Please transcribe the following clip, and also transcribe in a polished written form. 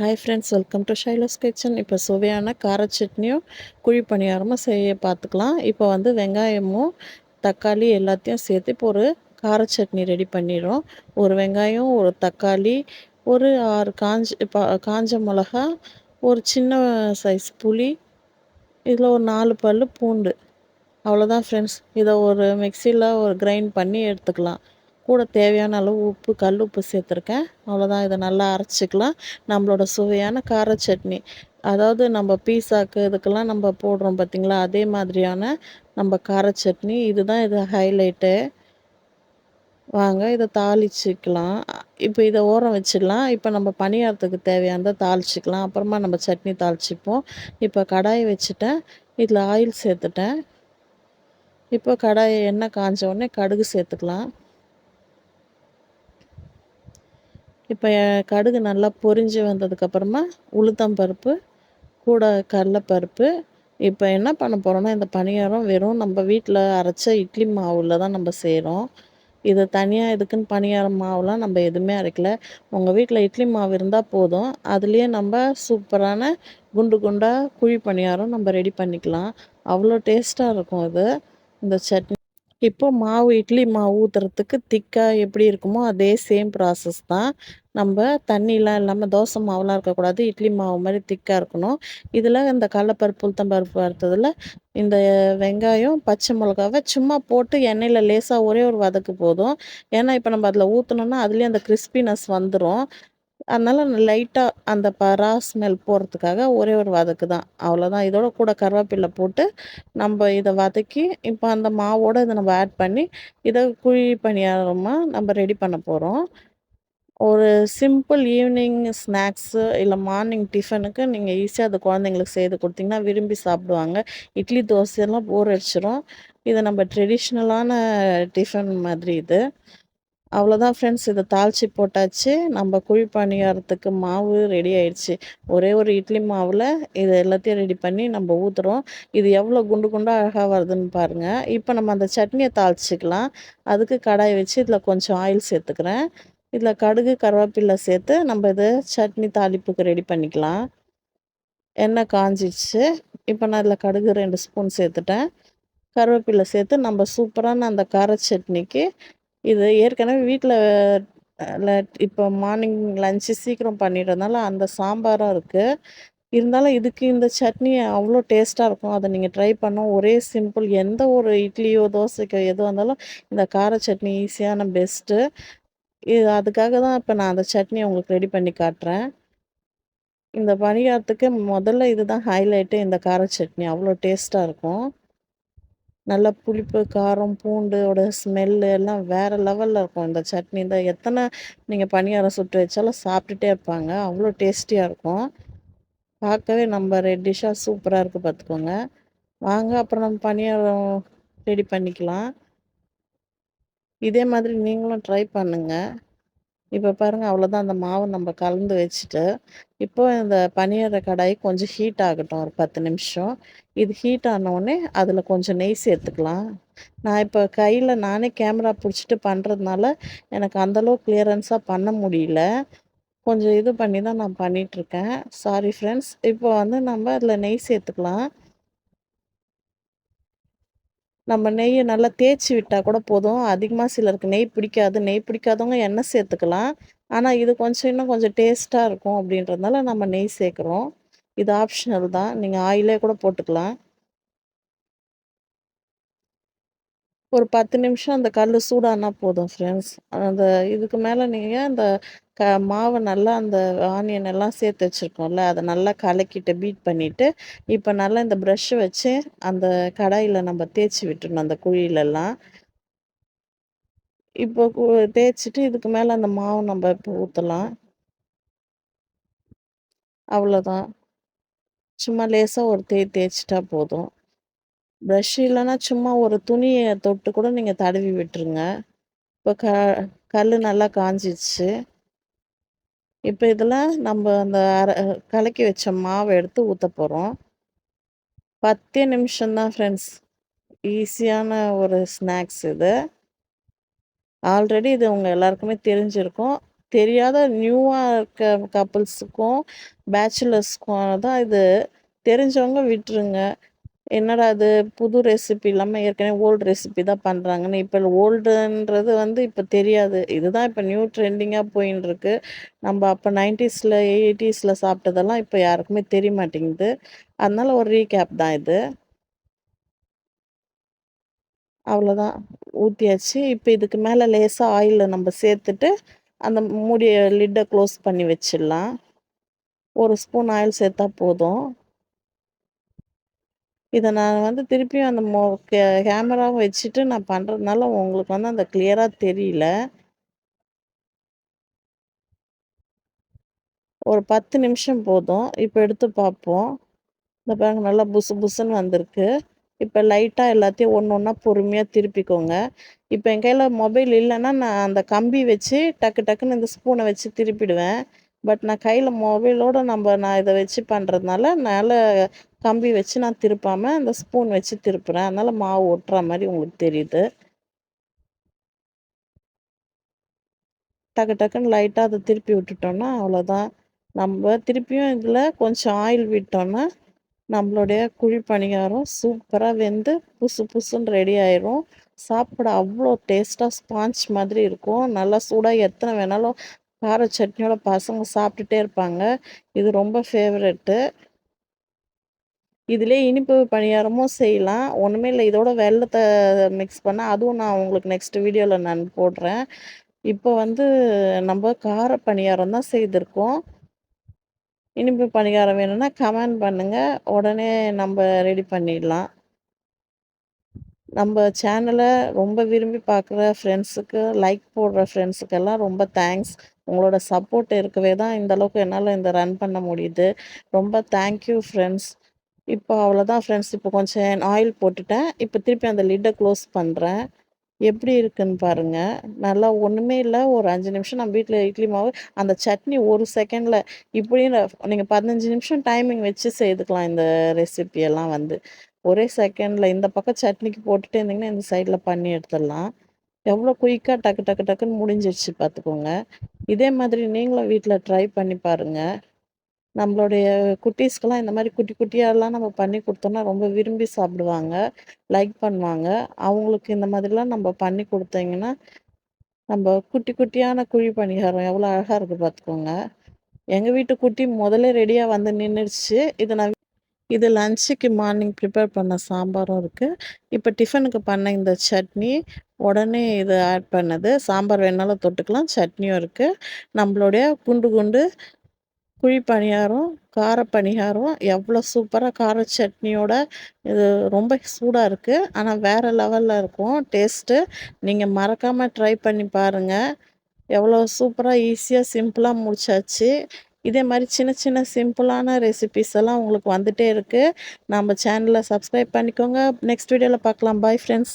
Hi friends, welcome to Shailo's kitchen. இப்போ சுவையான கார சட்னியும் குழி பணியாரமும் செய்ய பார்த்துக்கலாம். இப்போ வந்து வெங்காயமும் தக்காளி எல்லாத்தையும் சேர்த்து இப்போ ஒரு கார சட்னி ரெடி பண்ணிடுறோம். ஒரு வெங்காயம், ஒரு தக்காளி, ஒரு 6 காஞ்ச மிளகா, ஒரு சின்ன சைஸ் புளி, இதில் ஒரு 4 பல் பூண்டு. அவ்வளோதான் ஃப்ரெண்ட்ஸ். இதை ஒரு மிக்சியில் ஒரு கிரைண்ட் பண்ணி எடுத்துக்கலாம். கூட தேவையான அளவு உப்பு, கல் உப்பு சேர்த்துருக்கேன். அவ்வளோதான். இதை நல்லா அரைச்சிக்கலாம். நம்மளோட சுவையான கார சட்னி, அதாவது நம்ம பீஸாக்கு இதுக்கெல்லாம் நம்ம போடுறோம் பார்த்திங்களா, அதே மாதிரியான நம்ம கார சட்னி. இதுதான் இது ஹைலைட்டு. வாங்க இதை தாளிச்சிக்கலாம். இப்போ இதை ஓரம் வச்சிடலாம். இப்போ நம்ம பணியாரத்துக்கு தேவையானதை தாளிச்சிக்கலாம். அப்புறமா நம்ம சட்னி தாளிச்சிப்போம். இப்போ கடாயை வச்சுட்டேன். இதில் ஆயில் சேர்த்துட்டேன். இப்போ கடாய் எண்ணெய் காஞ்ச உடனே கடுகு சேர்த்துக்கலாம். இப்போ கடுகு நல்லா பொரிஞ்சு வந்ததுக்கப்புறமா உளுத்தம்பருப்பு, கூட கடலப்பருப்பு. இப்போ என்ன பண்ண போகிறோன்னா, இந்த பணியாரம் வெறும் நம்ம வீட்டில் அரைச்ச இட்லி மாவில் தான் நம்ம செய்கிறோம். இது தனியாக இதுக்குன்னு பணியாரம் மாவுலாம் நம்ம எதுவுமே அரைக்கல. உங்கள் வீட்டில் இட்லி மாவு இருந்தால் போதும். அதுலேயே நம்ம சூப்பரான குண்டு குண்டாக குழி பணியாரம் நம்ம ரெடி பண்ணிக்கலாம். அவ்வளோ டேஸ்ட்டாக இருக்கும் இது, இந்த சட்னி. இப்போ மாவு இட்லி மாவு ஊற்றுறதுக்கு திக்கா எப்படி இருக்குமோ அதே சேம் ப்ராசஸ் தான். நம்ம தண்ணிலாம் இல்லாமல் தோசை மாவுலாம் இருக்கக்கூடாது. இட்லி மாவு மாதிரி திக்காக இருக்கணும். இதில் இந்த கடலப்பருப்பு, உளுத்தம்பருப்பு வறுத்ததில் இந்த வெங்காயம், பச்சை மிளகாவை சும்மா போட்டு எண்ணெயில் லேசாக ஒரே ஒரு வதக்கு போதும். ஏன்னா இப்போ நம்ம அதில் ஊற்றினோன்னா அதுலேயே அந்த கிறிஸ்பினஸ் வந்துடும். அதனால் லைட்டாக அந்த ஸ்மெல் போகிறதுக்காக ஒரே ஒரு வதக்கு தான். அவ்வளோதான். இதோட கூட கருவேப்பிலை போட்டு நம்ம இதை வதக்கி இப்போ அந்த மாவோடு இதை நம்ம ஆட் பண்ணி இதை குழி பணியாரமாக நம்ம ரெடி பண்ண போகிறோம். ஒரு சிம்பிள் ஈவினிங் ஸ்நாக்ஸு இல்லை மார்னிங் டிஃபனுக்கு நீங்கள் ஈஸியாக அது குழந்தைங்களுக்கு செய்து கொடுத்தீங்கன்னா விரும்பி சாப்பிடுவாங்க. இட்லி தோசையெல்லாம் போர் அடிச்சிடும். இது நம்ம ட்ரெடிஷ்னலான டிஃபன் மாதிரி இது. அவ்வளோதான் ஃப்ரெண்ட்ஸ். இதை தாளித்து போட்டாச்சு. நம்ம குழி பணியாரத்துக்கு மாவு ரெடி ஆயிடுச்சு. ஒரே ஒரு இட்லி மாவில் இது எல்லாத்தையும் ரெடி பண்ணி நம்ம ஊற்றுறோம். இது எவ்வளோ குண்டு குண்டாக அழகாக வருதுன்னு பாருங்கள். இப்போ நம்ம அந்த சட்னியை தாளிச்சிக்கலாம். அதுக்கு கடாய் வச்சு இதில் கொஞ்சம் ஆயில் சேர்த்துக்கிறேன். இதில் கடுகு, கருவேப்பிலை சேர்த்து நம்ம இது சட்னி தாளிப்புக்கு ரெடி பண்ணிக்கலாம். எண்ணெய் காஞ்சிடுச்சு. இப்போ நான் இதில் கடுகு 2 ஸ்பூன் சேர்த்துட்டேன். கருவேப்பிலை சேர்த்து நம்ம சூப்பரான அந்த கார சட்னிக்கு இது ஏற்கனவே வீட்டில் இப்போ மார்னிங் லஞ்சு சீக்கிரம் பண்ணிடுறதுனால அந்த சாம்பாரும் இருக்குது. இருந்தாலும் இதுக்கு இந்த சட்னி அவ்வளோ டேஸ்ட்டாக இருக்கும். அதை நீங்கள் ட்ரை பண்ணோம். ஒரே சிம்பிள். எந்த ஒரு இட்லியோ தோசைக்கோ எதுவாக இருந்தாலும் இந்த கார சட்னி ஈஸியான பெஸ்ட்டு. இது அதுக்காக தான் இப்போ நான் அந்த சட்னியை உங்களுக்கு ரெடி பண்ணி காட்டுறேன். இந்த பணியாரத்துக்கு முதல்ல இதுதான் ஹைலைட்டு. இந்த கார சட்னி அவ்வளோ டேஸ்ட்டாக இருக்கும். நல்லா புளிப்பு, காரம், பூண்டோட ஸ்மெல்லு எல்லாம் வேறு லெவலில் இருக்கும் இந்த சட்னி. இந்த எத்தனை நீங்கள் பணியாரம் சுட்டு வச்சாலும் சாப்பிட்டுட்டே இருப்பாங்க. அவ்வளோ டேஸ்டியாக இருக்கும். பார்க்கவே நம்ம ரெட்டிஷ்ஷாக சூப்பராக இருக்குது பார்த்துக்கோங்க. வாங்க அப்புறம் நம்ம பணியாரம் ரெடி பண்ணிக்கலாம். இதே மாதிரி நீங்களும் ட்ரை பண்ணுங்கள். இப்போ பாருங்கள், அவ்வளோதான். அந்த மாவு நம்ம கலந்து வச்சுட்டு, இப்போ இந்த பனியார கடாய் கொஞ்சம் ஹீட் ஆகட்டும் ஒரு 10 நிமிஷம். இது ஹீட் ஆனோடனே அதில் கொஞ்சம் நெய் சேர்த்துக்கலாம். நான் இப்போ கையில் நானே கேமரா பிடிச்சிட்டு பண்ணுறதுனால எனக்கு அந்தளவு கிளியரன்ஸாக பண்ண முடியல. கொஞ்சம் இது பண்ணி தான் நான் பண்ணிகிட்ருக்கேன். Sorry friends. இப்போ வந்து நம்ம அதில் நெய் சேர்த்துக்கலாம். நம்ம நெய்ய நல்லா தேய்ச்சி விட்டா கூட போதும். அதிகமா சிலருக்கு நெய் பிடிக்காது. நெய் பிடிக்காதவங்க எண்ணெய் சேர்த்துக்கலாம். ஆனா இது இன்னும் கொஞ்சம் டேஸ்ட்டா இருக்கும் அப்படின்றதுனால நம்ம நெய் சேர்க்குறோம். இது ஆப்ஷனல் தான். நீங்க ஆயிலே கூட போட்டுக்கலாம். ஒரு 10 நிமிஷம் அந்த கல்லு சூடானா போதும் ஃப்ரெண்ட்ஸ். அந்த இதுக்கு மேல நீங்க அந்த மாவ நல்லா அந்த ஆனியன் எல்லாம் சேர்த்து வச்சிருக்கோம்ல, அத நல்லா கலக்கிட்டு பீட் பண்ணிட்டு, இப்ப நல்லா இந்த பிரஷ் வச்சு அந்த கடாயில நம்ம தேய்ச்சி விட்டுறணும் அந்த குழியிலலாம். இப்போ தேய்ச்சுட்டு இதுக்கு மேல அந்த மாவு நம்ம இப்போ ஊத்தலாம். அவ்வளோதான். சும்மா லேசா ஒரு தேய்ச்சுட்டா போதும். ப்ரஷ் இல்லன்னா சும்மா ஒரு துணிய தொட்டு கூட நீங்க தடவி விட்டுருங்க. இப்போ கல்லு நல்லா காஞ்சிருச்சு. இப்போ இதில நம்ம அந்த கலக்கி வச்ச மாவ எடுத்து ஊத்த போறோம். 10 நிமிஷம் தான் ஃப்ரெண்ட்ஸ். ஈஸியான ஒரு ஸ்நாக்ஸ் இது. ஆல்ரெடி இது உங்க எல்லாருக்குமே தெரிஞ்சிருக்கும். தெரியாத நியூவா இருக்க கப்புள்ஸுக்கும், பேச்சுலர்ஸ்க்கும் தான் இது. தெரிஞ்சவங்க விட்டுருங்க. என்னடா இது புது ரெசிபி இல்லாம ஏற்கனவே ஓல்டு ரெசிபி தான் பண்றாங்கன்னு. இப்ப ஓல்டுன்றது இப்ப தெரியாது. இதுதான் இப்ப நியூ ட்ரெண்டிங்கா போயின்ருக்கு. நம்ம அப்ப 90ஸ்ல, 80ஸ்ல சாப்பிட்டதெல்லாம் இப்ப யாருக்குமே தெரிய மாட்டேங்குது. அதனால ஒரு ரீகேப் தான் இது. அவ்வளோதான். ஊத்தியாச்சு. இப்ப இதுக்கு மேல லேசா ஆயில நம்ம சேர்த்துட்டு, அந்த மூடிய லிட்ட க்ளோஸ் பண்ணி வச்சிடலாம். 1 ஸ்பூன் ஆயில் சேர்த்தா போதும். இத நான் திருப்பியும் அந்த மொ கே கேமராவ வச்சுட்டு நான் பண்றதுனால உங்களுக்கு அந்த கிளியரா தெரியல. ஒரு 10 நிமிஷம் போதும். இப்ப எடுத்து பார்ப்போம். இந்த பாருங்க நல்லா புசு புசுன்னு வந்திருக்கு. இப்ப லைட்டா எல்லாத்தையும் ஒண்ணு ஒண்ணா பொறுமையா திருப்பிக்கோங்க. இப்ப என் கையில மொபைல் இல்லன்னா, நான் அந்த கம்பி வச்சு டக்கு டக்குன்னு இந்த ஸ்பூன வச்சு திருப்பிடுவேன். பட் நான் கையில மொபைலோட நான் இத வச்சு பண்றதுனால, கம்பி வச்சு நான் திருப்பாம, இந்த ஸ்பூன் வச்சு திருப்புறேன். அதனால மாவு ஒட்டுற மாரி உங்களுக்கு தெரியுது. டக்கு டக்குன்னு லைட்டா அத திருப்பி விட்டுட்டோம்னா, அவ்வளோதான். நம்ம திருப்பியும் இதில கொஞ்சம் ஆயில் விட்டோம்னா, நம்மளுடைய குழி பணியாரம் சூப்பரா வெந்து புசு புசுன்னு ரெடி ஆயிரும். சாப்பிட அவ்வளோ டேஸ்ட்டா ஸ்பாஞ்ச் மாதிரி இருக்கும். நல்லா சூடா எத்தன வேணாலும் கார சட்னியோட பசங்க சாப்பிட்டுட்டே இருப்பாங்க. இது ரொம்ப ஃபேவரெட்டு. இதிலயே இனிப்பு பணியாரமும் செய்யலாம். ஒண்ணுமே இல்ல. இதோட வெல்லத்த மிக்ஸ் பண்ணா, அதுவும் நான் உங்களுக்கு நெக்ஸ்ட் வீடியோல நான் போடுறேன். இப்போ நம்ப கார பணியாரம் தான் செய்திருக்கோம். இனிப்பு பணியாரம் வேணும்னா கமெண்ட் பண்ணுங்க. உடனே நம்ப ரெடி பண்ணிடலாம். நம்ப சேனல ரொம்ப விரும்பி பார்க்குற ஃப்ரெண்ட்ஸுக்கு, லைக் போடுற ஃப்ரெண்ட்ஸுக்கெல்லாம் ரொம்ப தேங்க்ஸ். உங்களோட சப்போர்ட் இருக்கவே தான் இந்த அளவுக்கு என்னால இந்த ரன் பண்ண முடியுது. ரொம்ப தேங்க் யூ ஃப்ரெண்ட்ஸ். இப்போ அவ்வளோதான் ஃப்ரெண்ட்ஸ். இப்போ கொஞ்சம் ஆயில் போட்டுட்டேன். இப்போ திருப்பி அந்த லிட்ட க்ளோஸ் பண்றேன். எப்படி இருக்குன்னு பாருங்க. நல்லா ஒண்ணுமே இல்ல. ஒரு 5 நிமிஷம் நம்ம வீட்ல இட்லி மாவு, அந்த சட்னி 1 செகண்ட்ல இப்படின்னு நீங்க 15 நிமிஷம் டைமிங் வச்சு செய்துக்கலாம் இந்த ரெசிபி எல்லாம் ஒரே செகண்ட்ல இந்த பக்கம் சட்னிக்கு போட்டுட்டே இருந்தீங்கன்னா, இந்த சைட்ல பண்ணி எடுத்துடலாம். எவ்வளோ குயிக்கா டக்கு டக்கு டக்குன்னு முடிஞ்சிருச்சு பார்த்துக்கோங்க. இதே மாதிரி நீங்களும் வீட்ல ட்ரை பண்ணி பாருங்க. நம்மளுடைய குட்டீஸ்க்கெல்லாம் இந்த மாரி குட்டி குட்டியாலாம் நம்ம பண்ணி குடுத்தோம்னா, ரொம்ப விரும்பி சாப்பிடுவாங்க. லைக் பண்ணுவாங்க. அவங்களுக்கு இந்த மாதிரிலாம் நம்ம பண்ணி குடுத்தீங்கன்னா, நம்ம குட்டி குட்டியான குழி பணியாரம் எவ்வளோ அழகா இருக்கு பார்த்துக்கோங்க. எங்க வீட்டு குட்டி முதல்ல ரெடியா வந்து நின்னுடுச்சு. இது லஞ்சுக்கு மார்னிங் ப்ரிப்பேர் பண்ண சாம்பாரும் இருக்கு. இப்ப டிஃபனுக்கு பண்ண இந்த சட்னி, உடனே இத ஆட் பண்ணது. சாம்பார் வேணாலும் தொட்டுக்கலாம். சட்னியும் இருக்கு. நம்மளுடைய குண்டு குண்டு குழி பணியாரம், கார பணியாரம் எவ்வளோ சூப்பரா கார சட்னியோட இது ரொம்ப சூடா இருக்கு. ஆனா வேற லெவல்ல இருக்கும் டேஸ்ட்டு. நீங்க மறக்காம ட்ரை பண்ணி பாருங்க. எவ்வளோ சூப்பரா, ஈஸியா, சிம்பிளா முடிச்சாச்சு. இதே மாரி சின்ன சின்ன சிம்பிளான ரெசிபீஸ் எல்லாம் உங்களுக்கு வந்துட்டே இருக்கு. நம்ம சேனல சப்ஸ்கிரைப் பண்ணிக்கோங்க. நெக்ஸ்ட் வீடியோல பார்க்கலாம். Bye friends.